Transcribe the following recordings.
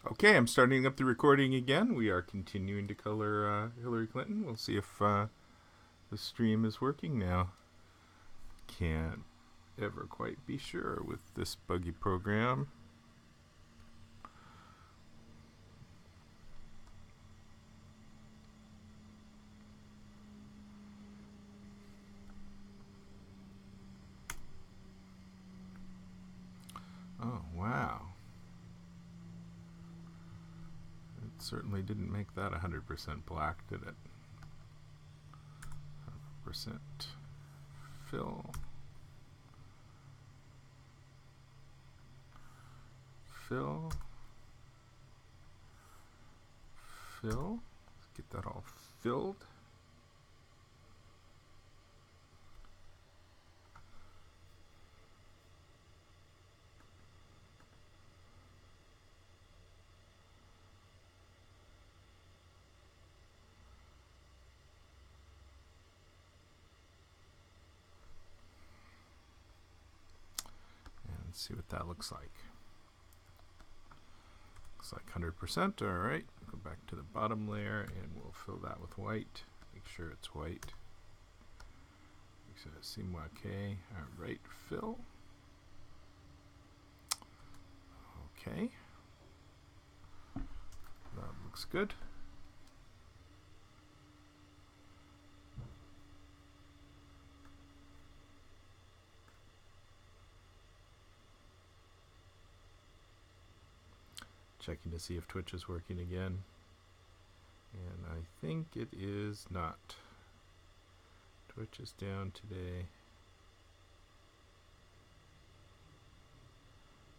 Okay, I'm starting up the recording again. We are continuing to color Hillary Clinton. We'll see if the stream is working now. Can't ever quite be sure with this buggy program. Oh, wow. It certainly didn't make that 100% black, did it? 100% fill. Fill. Fill. Let's get that all filled. And see what that looks like. Looks like 100%. All right, go back to the bottom layer and we'll fill that with white. Make sure it's white. Make sure it seems okay. All right, fill. Okay. That looks good. Checking to see if Twitch is working again. And I think it is not. Twitch is down today.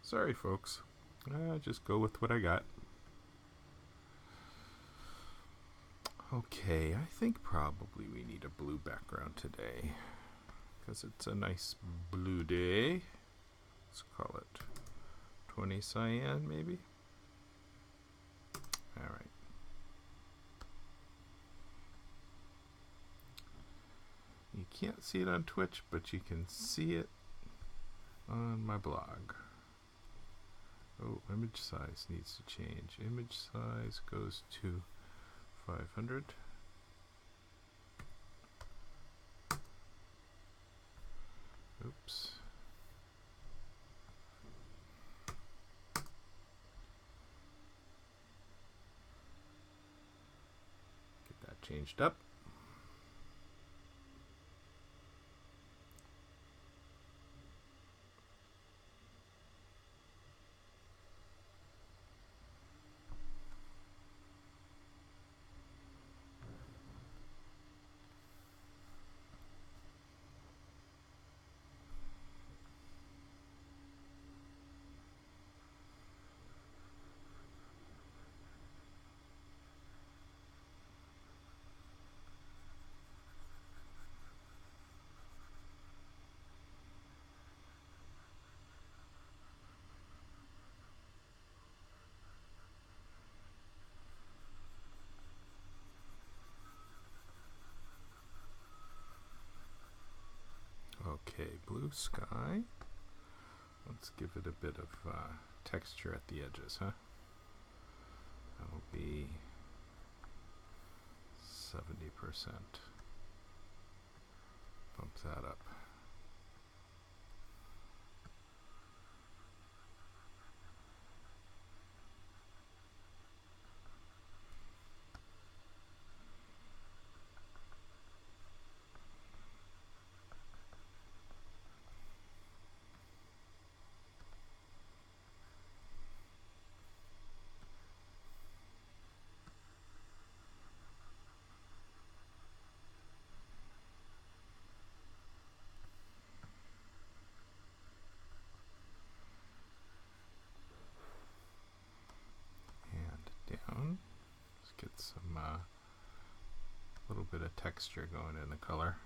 Sorry, folks. Just go with what I got. Okay, I think probably we need a blue background today. Because it's a nice blue day. Let's call it 20 cyan, maybe. All right. You can't see it on Twitch, but you can see it on my blog. Oh, image size needs to change. Image size goes to 500. Oops. Get that changed up. Okay, blue sky. Let's give it a bit of texture at the edges, huh? That'll be 70%. Bump that up. And down. Let's get some little bit of texture going in the color.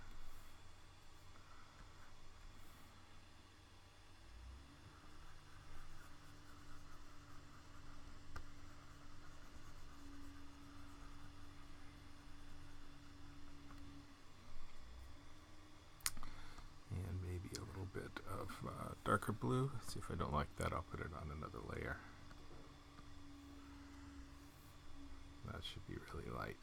And maybe a little bit of darker blue. See if I don't like that, I'll put it on another layer. That should be really light.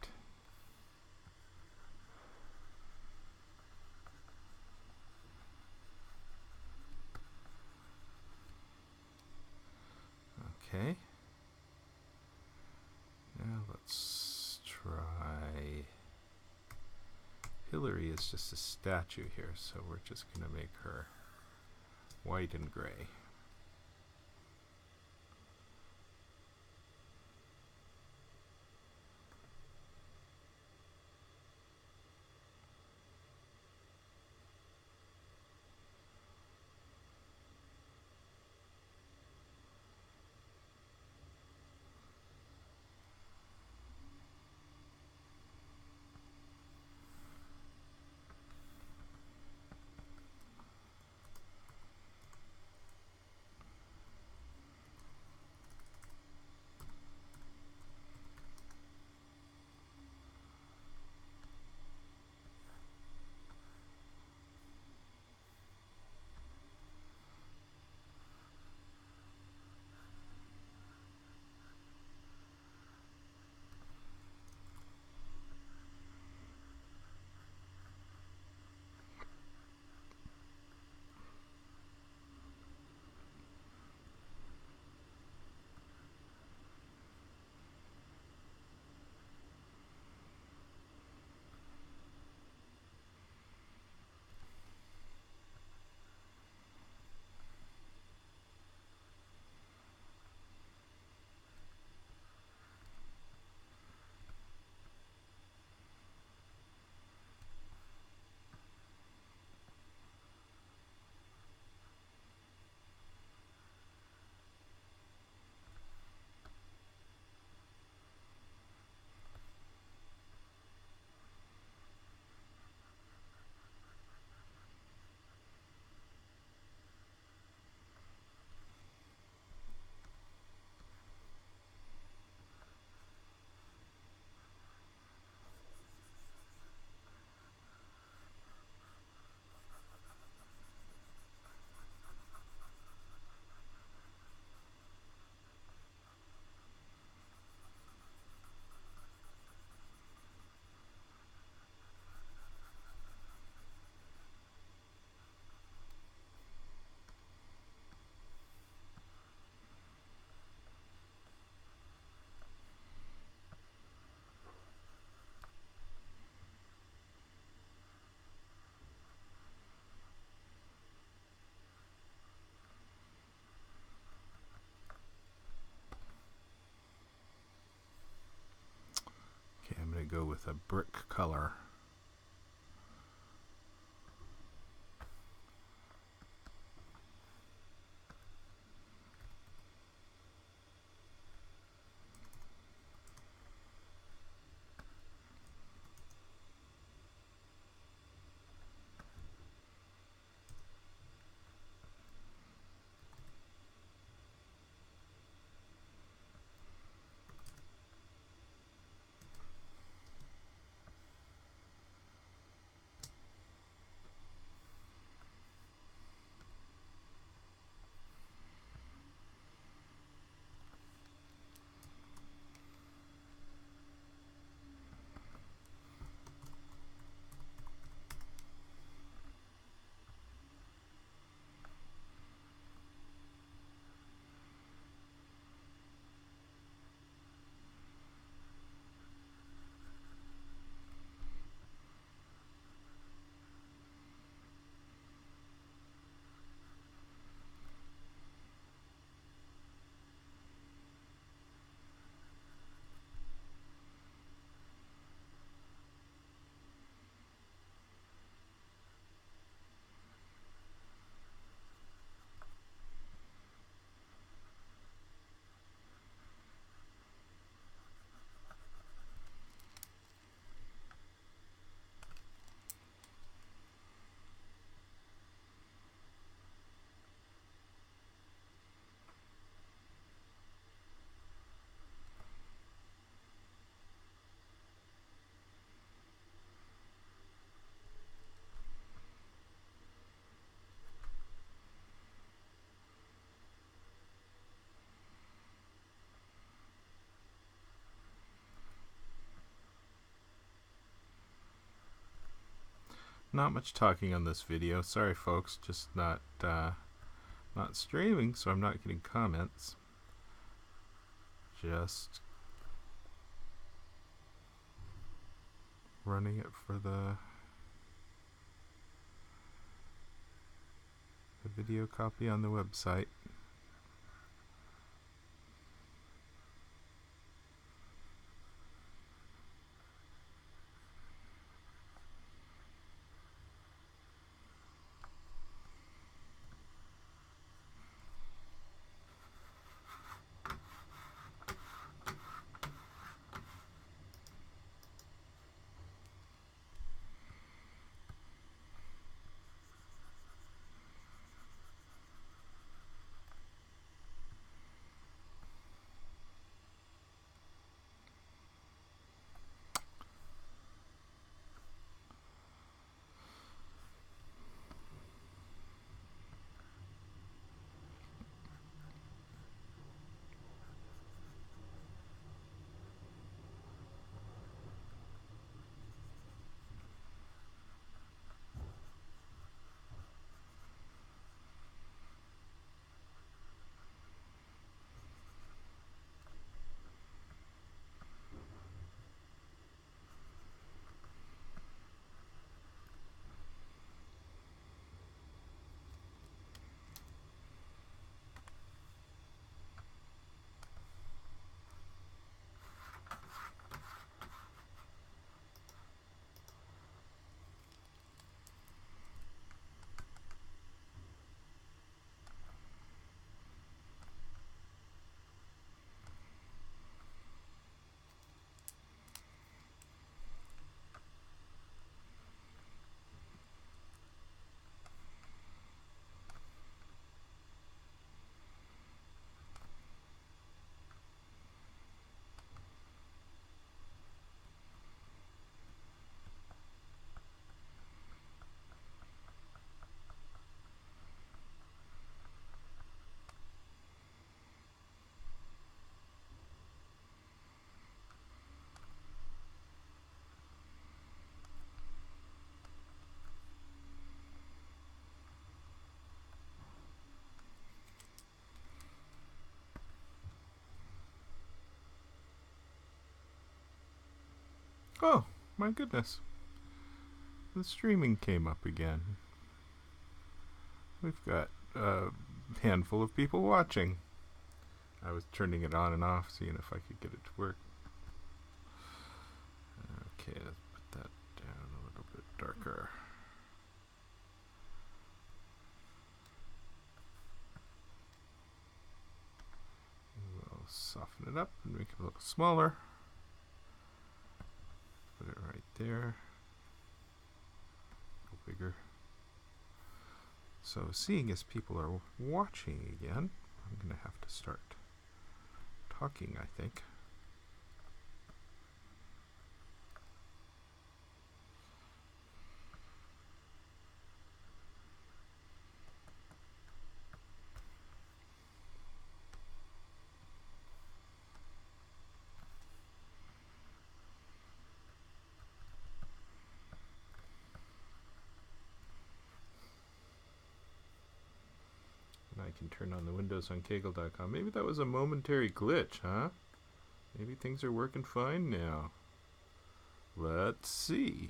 Okay. Now let's try... Hillary is just a statue here, so we're just going to make her white and gray. Okay, I'm going to go with a brick color. Not much talking on this video. Sorry, folks. Just not streaming, so I'm not getting comments. Just running it for the video copy on the website. Oh, my goodness. The streaming came up again. We've got a handful of people watching. I was turning it on and off, seeing if I could get it to work. Okay, let's put that down a little bit darker. We'll soften it up and make it a little smaller. Put it right there. A little bigger. So seeing as people are watching again, I'm going to have to start talking, I think. I can turn on the windows on Kaggle.com. Maybe that was a momentary glitch, huh? Maybe things are working fine now. Let's see.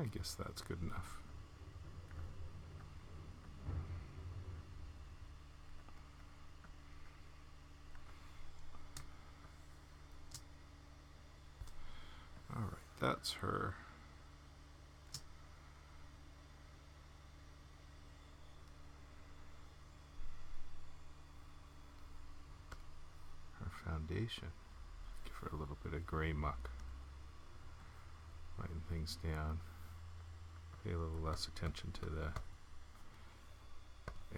I guess that's good enough. All right, that's her. Her foundation. Give her a little bit of gray muck. Lighten things down. Pay a little less attention to the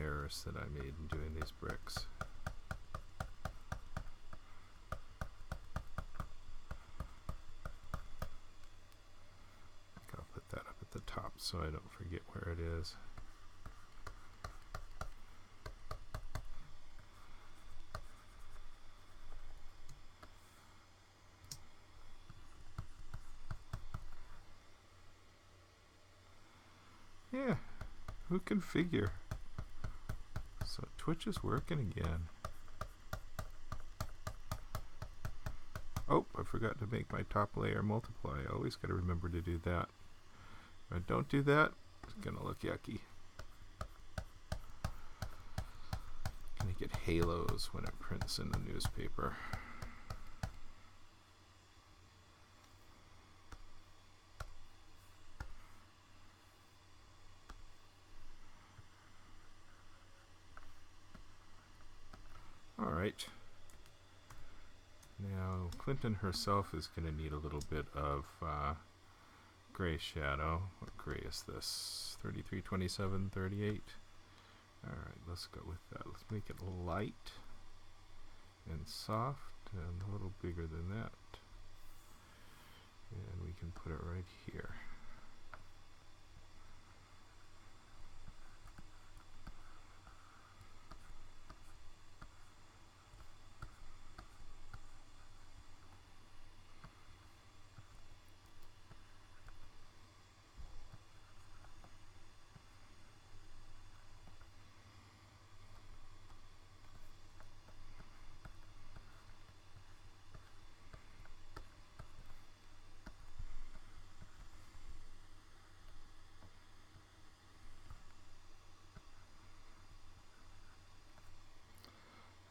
errors that I made in doing these bricks. I'll put that up at the top so I don't forget where it is. Yeah, who can figure? So Twitch is working again. Oh, I forgot to make my top layer multiply. I always got to remember to do that. If I don't do that, it's going to look yucky. Gonna get halos when it prints in the newspaper. All right. Now, Clinton herself is going to need a little bit of gray shadow. What gray is this? 33, 27, 38. All right, let's go with that. Let's make it light and soft and a little bigger than that. And we can put it right here.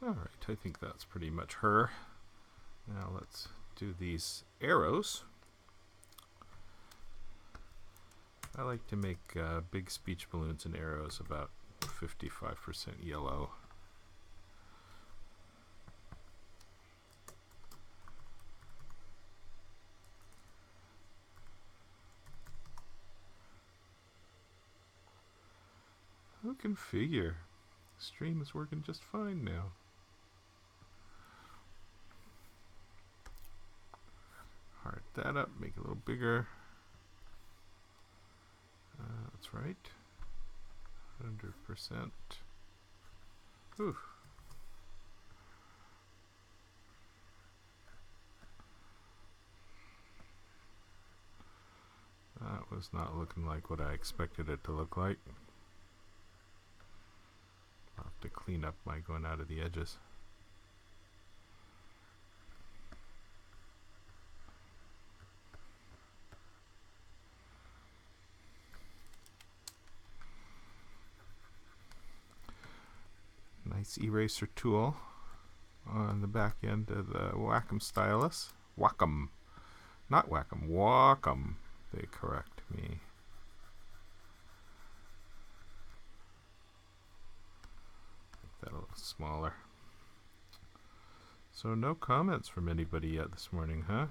Alright, I think that's pretty much her. Now let's do these arrows. I like to make big speech balloons and arrows about 55% yellow. Who can figure? Stream is working just fine now. Heart that up, make it a little bigger. That's right. 100%. Ooh. That was not looking like what I expected it to look like. I'll have to clean up my going out of the edges. Nice eraser tool on the back end of the Wacom stylus. Wacom, not Wacom, Wacom, they correct me. Make that a little smaller. So no comments from anybody yet this morning, huh?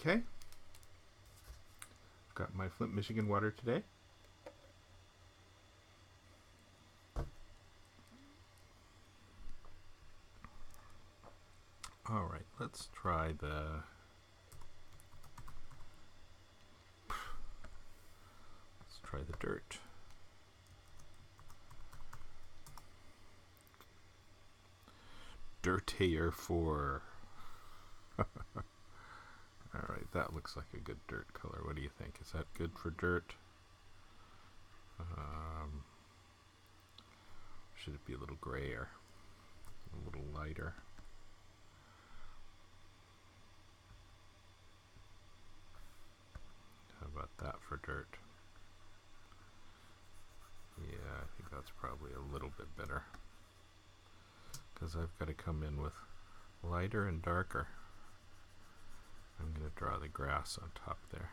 Okay. Got my Flint, Michigan water today. All right, let's try the dirt. Dirtier 4. Alright, that looks like a good dirt color. What do you think? Is that good for dirt? should it be a little grayer, a little lighter? How about that for dirt? Yeah, I think that's probably a little bit better, because I've got to come in with lighter and darker. I'm going to draw the grass on top there.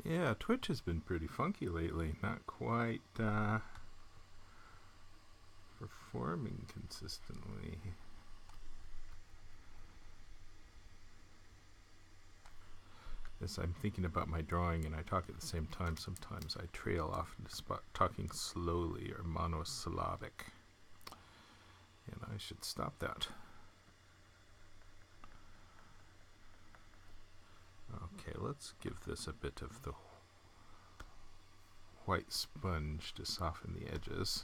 Yeah, Twitch has been pretty funky lately. Not quite performing consistently. As I'm thinking about my drawing and I talk at the same time, sometimes I trail off into talking slowly or monosyllabic. And I should stop that. Okay, let's give this a bit of the white sponge to soften the edges.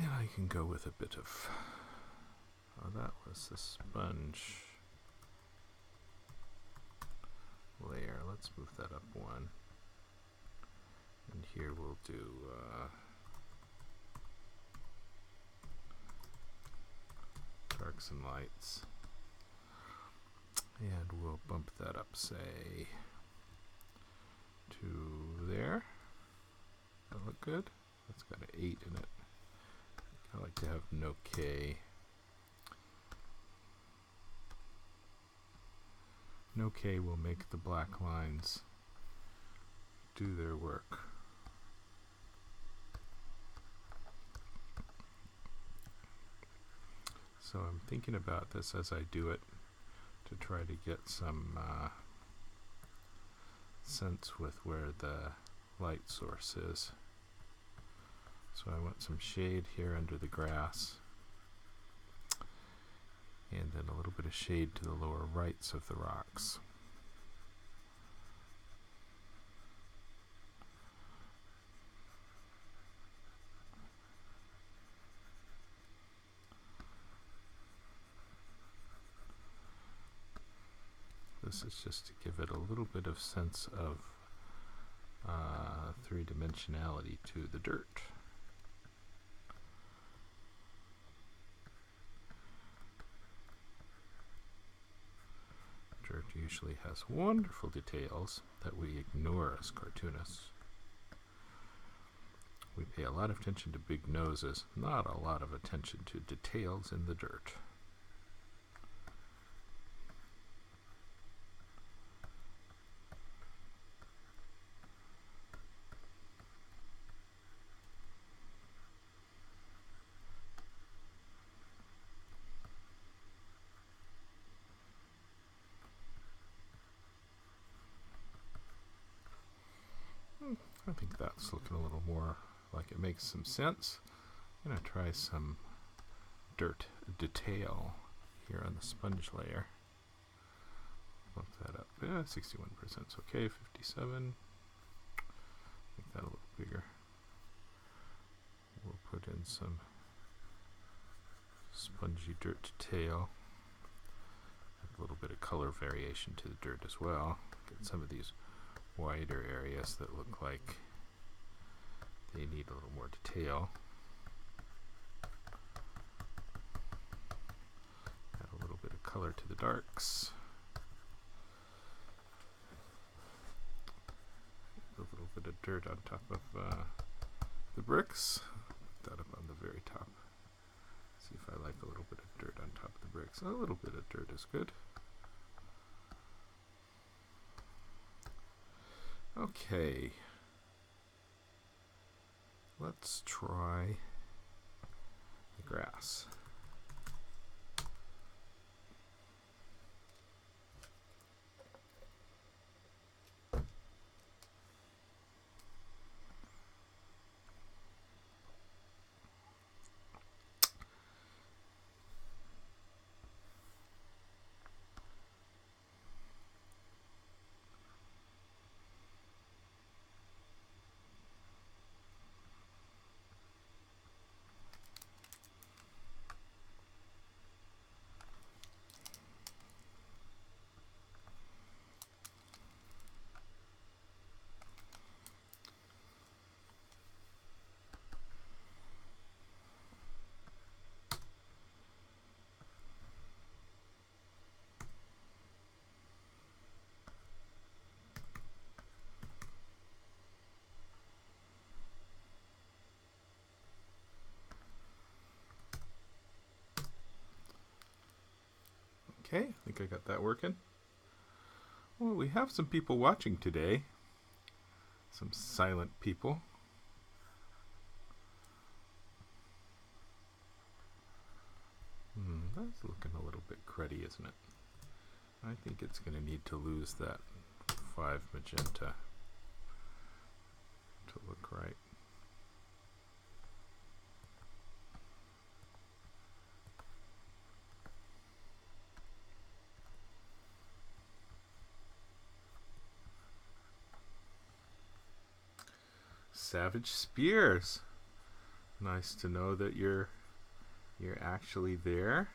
I can go with a bit of, that was the sponge layer. Let's move that up one. And here we'll do darks and lights. And we'll bump that up, say, to there. That look good? That's got an 8 in it. I like to have no K. No K will make the black lines do their work. So I'm thinking about this as I do it to try to get some sense with where the light source is. So I want some shade here under the grass, and then a little bit of shade to the lower rights of the rocks. This is just to give it a little bit of sense of three-dimensionality to the dirt. Dirt usually has wonderful details that we ignore as cartoonists. We pay a lot of attention to big noses, not a lot of attention to details in the dirt. I think that's looking a little more like it makes some sense. I'm going to try some dirt detail here on the sponge layer. Bump that up. Yeah, 61% is okay. 57. that a little bigger. We'll put in some spongy dirt detail. A little bit of color variation to the dirt as well. Get some of these wider areas that look like they need a little more detail. Add a little bit of color to the darks. A little bit of dirt on top of the bricks. Put that up on the very top. See if I like a little bit of dirt on top of the bricks. A little bit of dirt is good. Okay. Let's try the grass. Okay, I think I got that working. Well, we have some people watching today. Some silent people. That's looking a little bit cruddy, isn't it? I think it's going to need to lose that 5 magenta to look right. Savage Spears. Nice to know that you're actually there.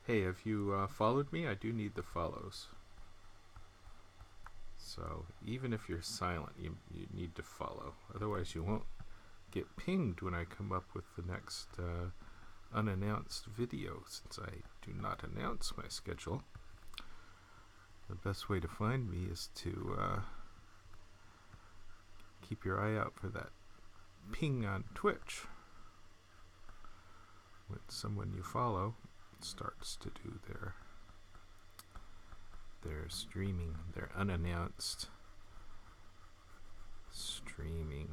Hey, have you followed me? I do need the follows. So even if you're silent, you need to follow. Otherwise you won't get pinged when I come up with the next unannounced video, since I do not announce my schedule. The best way to find me is to keep your eye out for that ping on Twitch. When someone you follow starts to do their streaming, their unannounced streaming.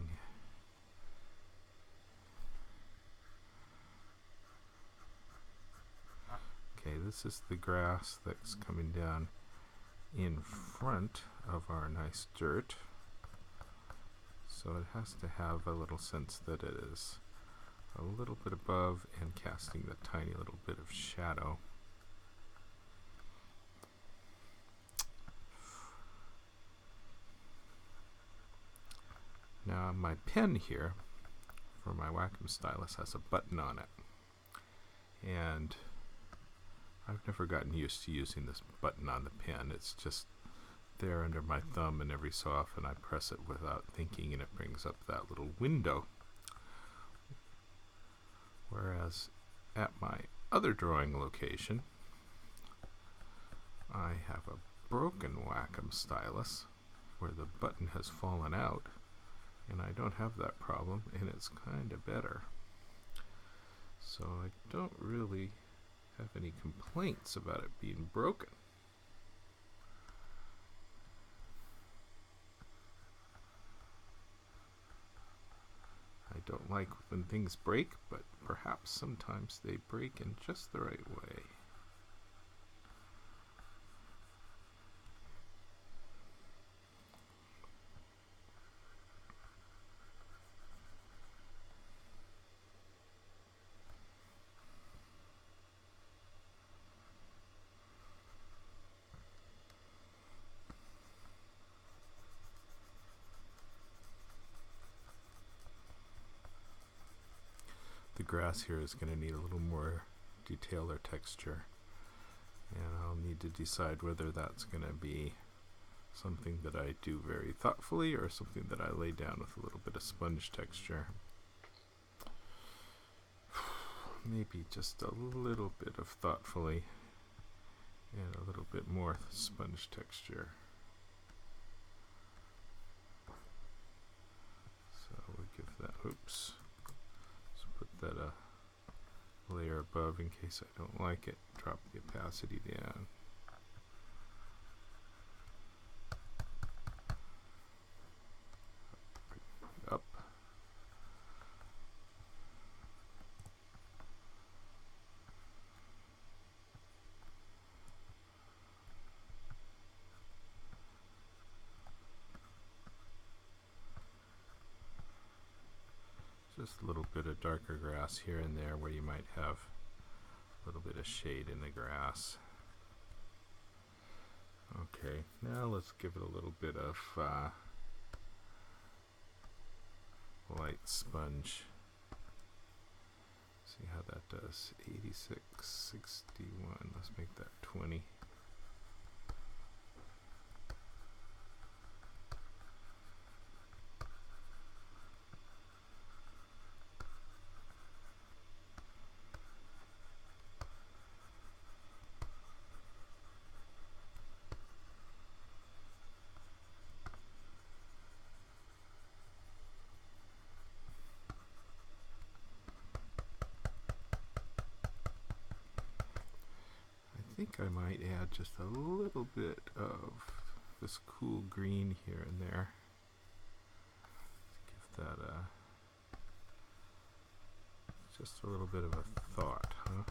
Okay, this is the grass that's coming down in front of our nice dirt. So it has to have a little sense that it is a little bit above and casting the tiny little bit of shadow. Now my pen here for my Wacom stylus has a button on it, and I've never gotten used to using this button on the pen. It's just there under my thumb, and every so often I press it without thinking and it brings up that little window. Whereas at my other drawing location, I have a broken Wacom stylus where the button has fallen out, and I don't have that problem, and it's kind of better. So I don't really have any complaints about it being broken. I don't like when things break, but perhaps sometimes they break in just the right way. the grass here is going to need a little more detail or texture, and I'll need to decide whether that's going to be something that I do very thoughtfully or something that I lay down with a little bit of sponge texture. Maybe just a little bit of thoughtfully and a little bit more sponge texture. So we'll give that, oops, let's put that a layer above in case I don't like it. Drop the opacity down. Up. Just a little bit of darker grass here and there where you might have a little bit of shade in the grass. Okay, now let's give it a little bit of light sponge. See how that does. 86, 61. Let's make that 20. I think I might add just a little bit of this cool green here and there. Give that just a little bit of a thought, huh?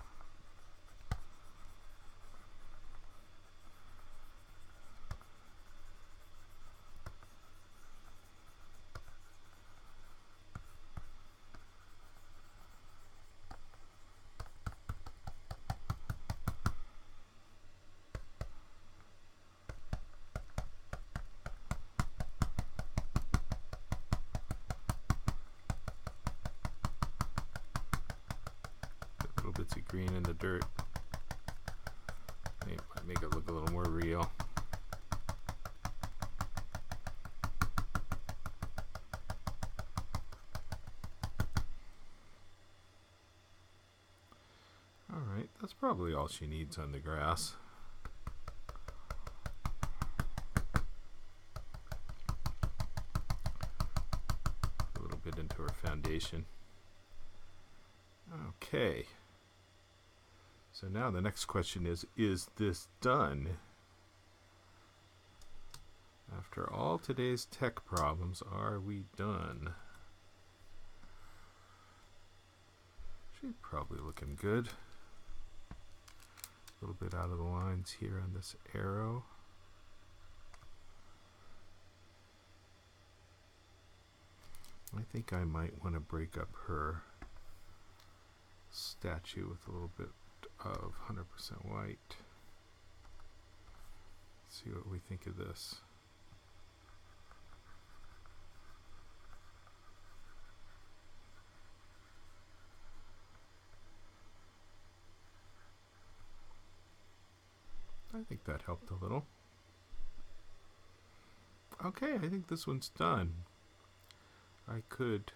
Bits of green in the dirt. It might make it look a little more real. Alright, that's probably all she needs on the grass. A little bit into her foundation. Okay. So now the next question is this done? After all today's tech problems, are we done? She's probably looking good. A little bit out of the lines here on this arrow. I think I might want to break up her statue with a little bit of 100% white. Let's see what we think of this. I think that helped a little. Okay, I think this one's done. I could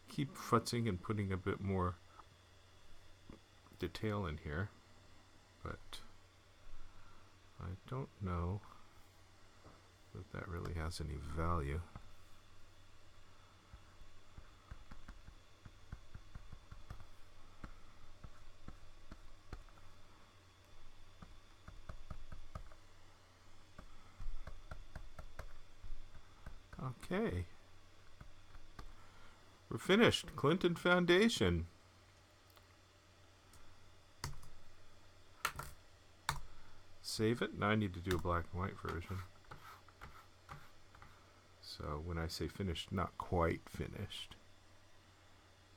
keep futzing and putting a bit more detail in here, but I don't know that that really has any value. Okay, we're finished. Clinton Foundation. Save it. Now I need to do a black and white version. So when I say finished, not quite finished,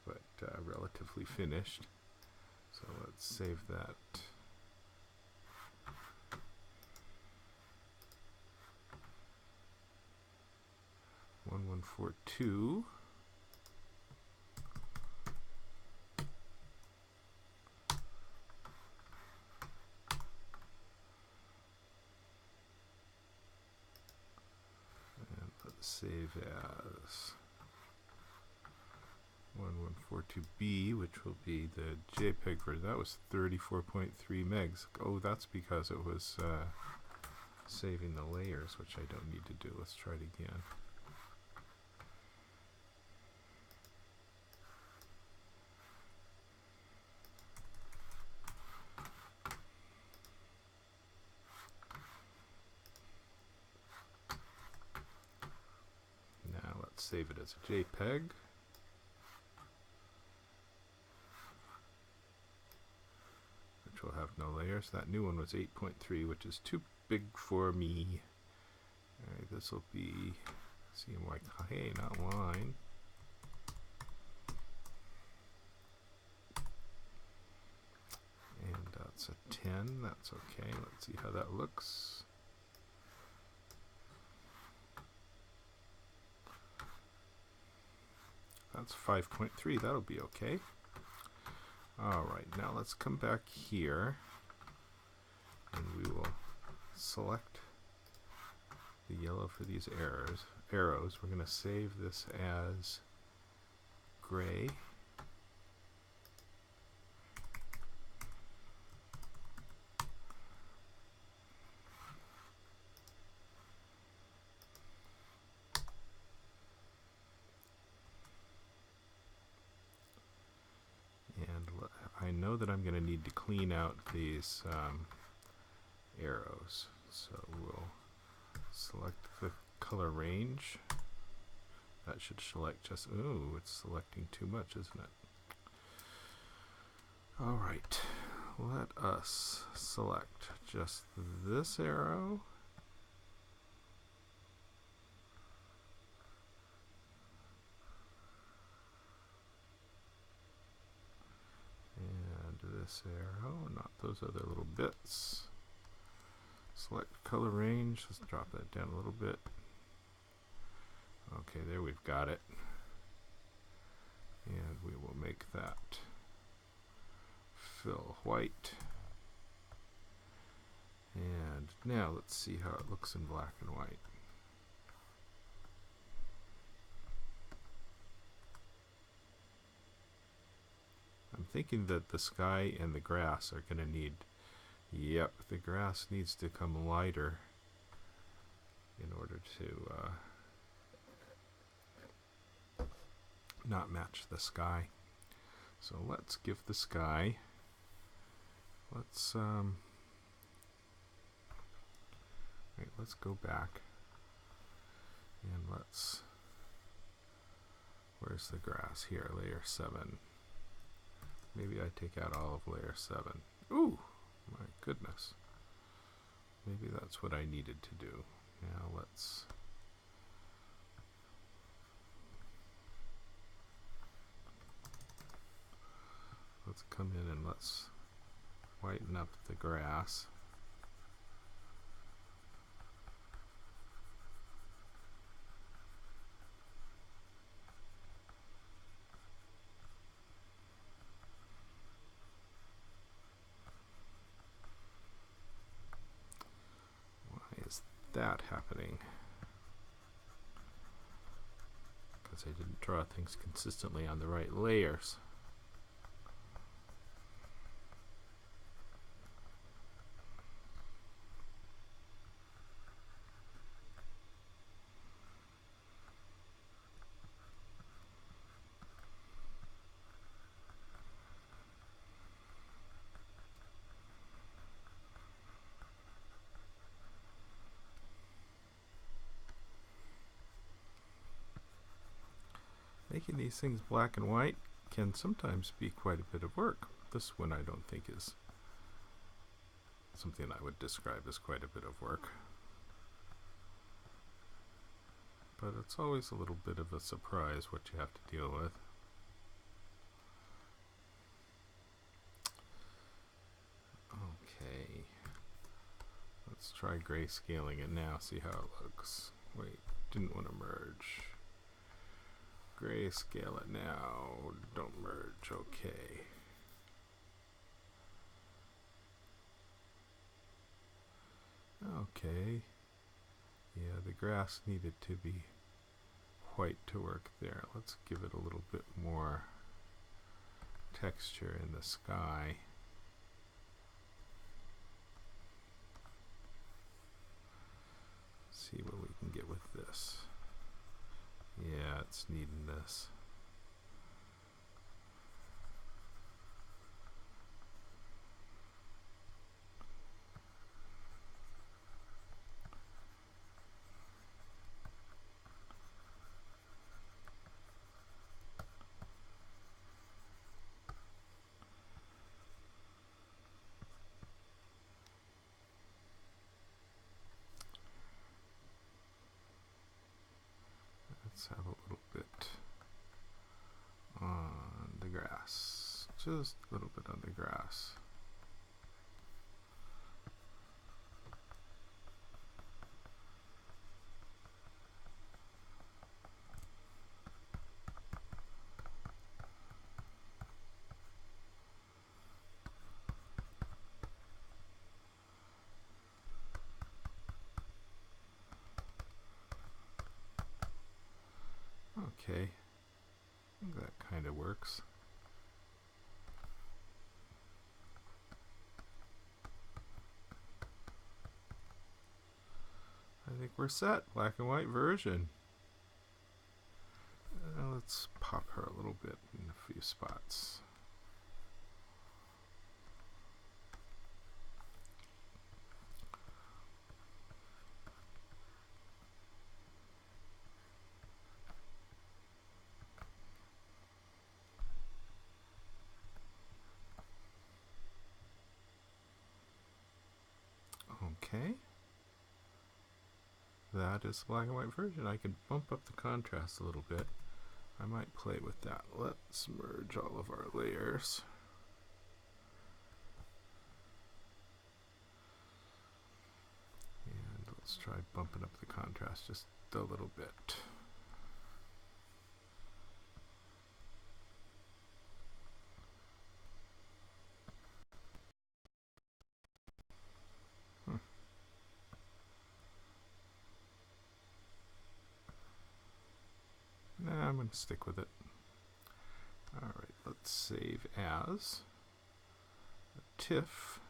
but relatively finished. So let's save that. (1142). save as 1142B, which will be the JPEG version. That was 34.3 megs. Oh, that's because it was saving the layers, which I don't need to do. Let's try it again. Now let's save it as a JPEG. Which will have no layers. That new one was 8.3, which is too big for me. Alright, this will be CMYK, not line. And that's a 10. That's okay. Let's see how that looks. That's 5.3. That'll be okay. Alright, now let's come back here and we will select the yellow for these arrows. We're going to save this as gray. I know that I'm going to need to clean out these arrows, so we'll select the color range. That should select just, ooh, it's selecting too much, isn't it? Alright, let us select just this arrow. This arrow, not those other little bits. Select color range. Let's drop that down a little bit. Okay, there we've got it. And we will make that fill white. And now let's see how it looks in black and white. I'm thinking that the sky and the grass are going to need, yep, the grass needs to come lighter in order to not match the sky. So let's give the sky, let's go back and where's the grass here, layer 7. Maybe I take out all of layer 7. Ooh, my goodness. Maybe that's what I needed to do. Now let's come in and let's whiten up the grass. That happening because I didn't draw things consistently on the right layers. Making these things black and white can sometimes be quite a bit of work. This one I don't think is something I would describe as quite a bit of work. But it's always a little bit of a surprise what you have to deal with. Okay. Let's try grayscaling it now, see how it looks. Wait, didn't want to merge. Grayscale it now. Don't merge. Okay. Okay. Yeah, the grass needed to be white to work there. Let's give it a little bit more texture in the sky. See what we can get with this. Yeah, it's needing this. Let's have a little bit on the grass. Just a little bit on the grass. Okay, I think that kind of works. I think we're set. Black and white version. Let's pop her a little bit in a few spots. Okay. That is the black and white version. I can bump up the contrast a little bit. I might play with that. Let's merge all of our layers. And let's try bumping up the contrast just a little bit. Nah, I'm going to stick with it. Alright, let's save as a TIFF.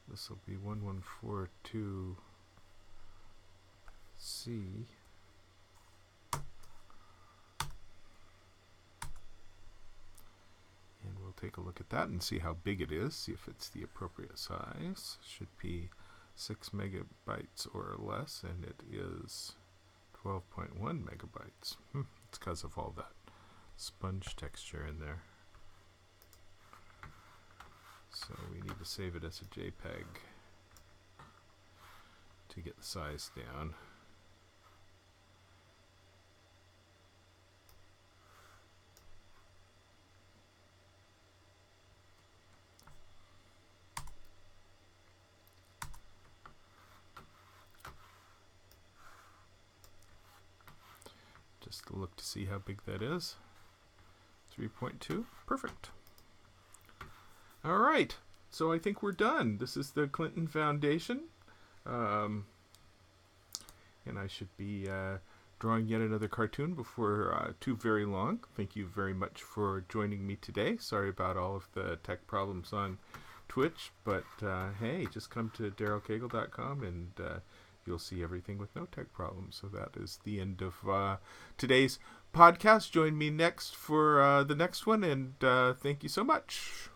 This will be 1142C. And we'll take a look at that and see how big it is, see if it's the appropriate size. Should be 6 megabytes or less, and it is 12.1 megabytes. It's because of all that sponge texture in there. So we need to save it as a JPEG to get the size down. Just to look to see how big that is. 3.2, perfect. All right, so I think we're done. This is the Clinton Foundation. And I should be drawing yet another cartoon before too very long. Thank you very much for joining me today. Sorry about all of the tech problems on Twitch, but hey, just come to darylcagle.com and you'll see everything with no tech problems. So that is the end of today's podcast. Join me next for the next one, and thank you so much.